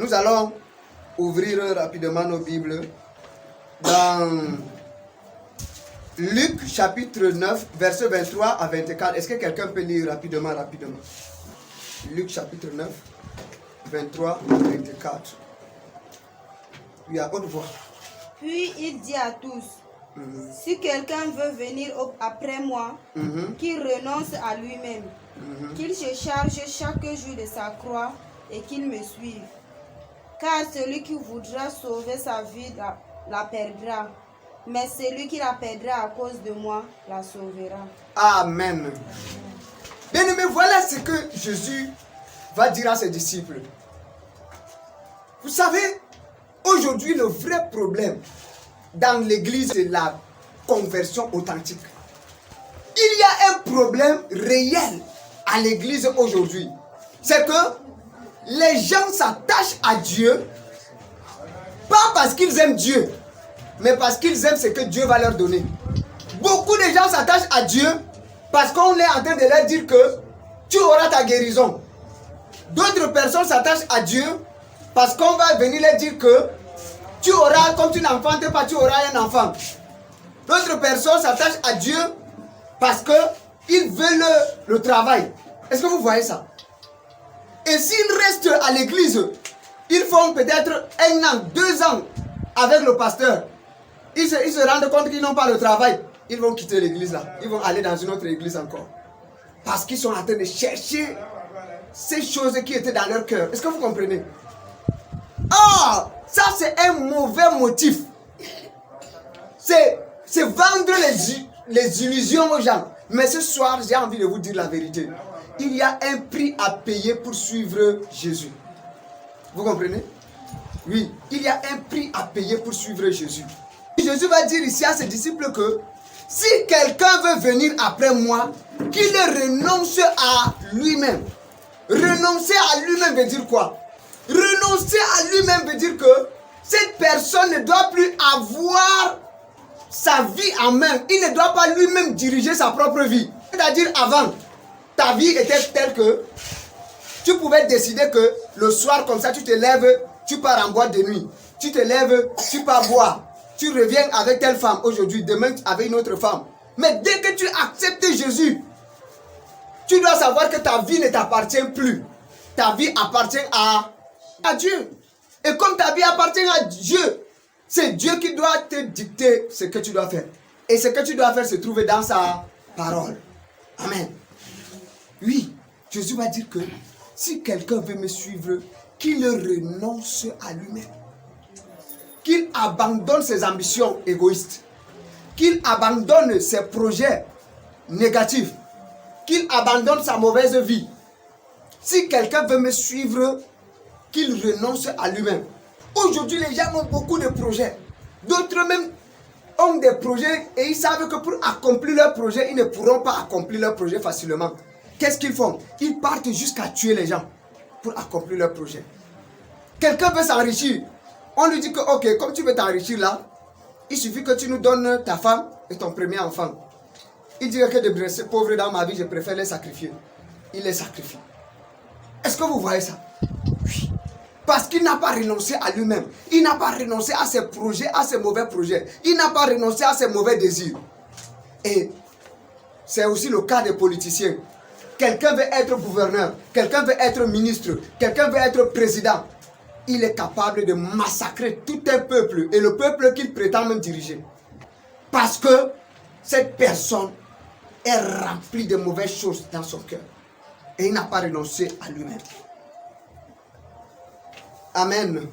Nous allons ouvrir rapidement nos Bibles dans Luc chapitre 9, versets 23 à 24. Est-ce que quelqu'un peut lire rapidement? Luc chapitre 9, 23 à 24. Oui, à haute voix. Puis il dit à tous, si quelqu'un veut venir après moi, qu'il renonce à lui-même, qu'il se charge chaque jour de sa croix et qu'il me suive. Car celui qui voudra sauver sa vie la perdra, mais celui qui la perdra à cause de moi la sauvera. Amen. Bien-aimés, voilà ce que Jésus va dire à ses disciples. Vous savez, aujourd'hui, le vrai problème dans l'église, c'est la conversion authentique. Il y a un problème réel à l'église aujourd'hui. C'est que les gens s'attachent à Dieu, pas parce qu'ils aiment Dieu, mais parce qu'ils aiment ce que Dieu va leur donner. Beaucoup de gens s'attachent à Dieu parce qu'on est en train de leur dire que tu auras ta guérison. D'autres personnes s'attachent à Dieu parce qu'on va venir leur dire que tu auras, comme tu n'enfantes pas, tu auras un enfant. D'autres personnes s'attachent à Dieu parce qu'ils veulent le travail. Est-ce que vous voyez ça? Et s'ils restent à l'église, ils font peut-être 1 an, 2 ans avec le pasteur. Ils se rendent compte qu'ils n'ont pas le travail. Ils vont quitter l'église là. Ils vont aller dans une autre église encore. Parce qu'ils sont en train de chercher ces choses qui étaient dans leur cœur. Est-ce que vous comprenez? Ah, ça c'est un mauvais motif. C'est vendre les illusions aux gens. Mais ce soir, j'ai envie de vous dire la vérité. Il y a un prix à payer pour suivre Jésus. Vous comprenez? Oui, il y a un prix à payer pour suivre Jésus. Jésus va dire ici à ses disciples que si quelqu'un veut venir après moi, qu'il renonce à lui-même. Renoncer à lui-même veut dire quoi? Renoncer à lui-même veut dire que cette personne ne doit plus avoir sa vie en main. Il ne doit pas lui-même diriger sa propre vie. C'est-à-dire avant, ta vie était telle que tu pouvais décider que le soir comme ça, tu te lèves, tu pars en boîte de nuit. Tu te lèves, tu pars boire. Tu reviens avec telle femme aujourd'hui, demain avec une autre femme. Mais dès que tu acceptes Jésus, tu dois savoir que ta vie ne t'appartient plus. Ta vie appartient à Dieu. Et comme ta vie appartient à Dieu, c'est Dieu qui doit te dicter ce que tu dois faire. Et ce que tu dois faire se trouve dans sa parole. Amen. Oui, Jésus va dire que si quelqu'un veut me suivre, qu'il renonce à lui-même. Qu'il abandonne ses ambitions égoïstes. Qu'il abandonne ses projets négatifs. Qu'il abandonne sa mauvaise vie. Si quelqu'un veut me suivre, qu'il renonce à lui-même. Aujourd'hui, les gens ont beaucoup de projets. D'autres même ont des projets et ils savent que pour accomplir leur projet, ils ne pourront pas accomplir leur projet facilement. Qu'est-ce qu'ils font? Ils partent jusqu'à tuer les gens pour accomplir leur projet. Quelqu'un veut s'enrichir. On lui dit que, ok, comme tu veux t'enrichir là, il suffit que tu nous donnes ta femme et ton premier enfant. Il dit que de ces pauvres dans ma vie, je préfère les sacrifier. Il les sacrifie. Est-ce que vous voyez ça? Oui. Parce qu'il n'a pas renoncé à lui-même. Il n'a pas renoncé à ses projets, à ses mauvais projets. Il n'a pas renoncé à ses mauvais désirs. Et c'est aussi le cas des politiciens. Quelqu'un veut être gouverneur, quelqu'un veut être ministre, quelqu'un veut être président. Il est capable de massacrer tout un peuple et le peuple qu'il prétend même diriger. Parce que cette personne est remplie de mauvaises choses dans son cœur. Et il n'a pas renoncé à lui-même. Amen.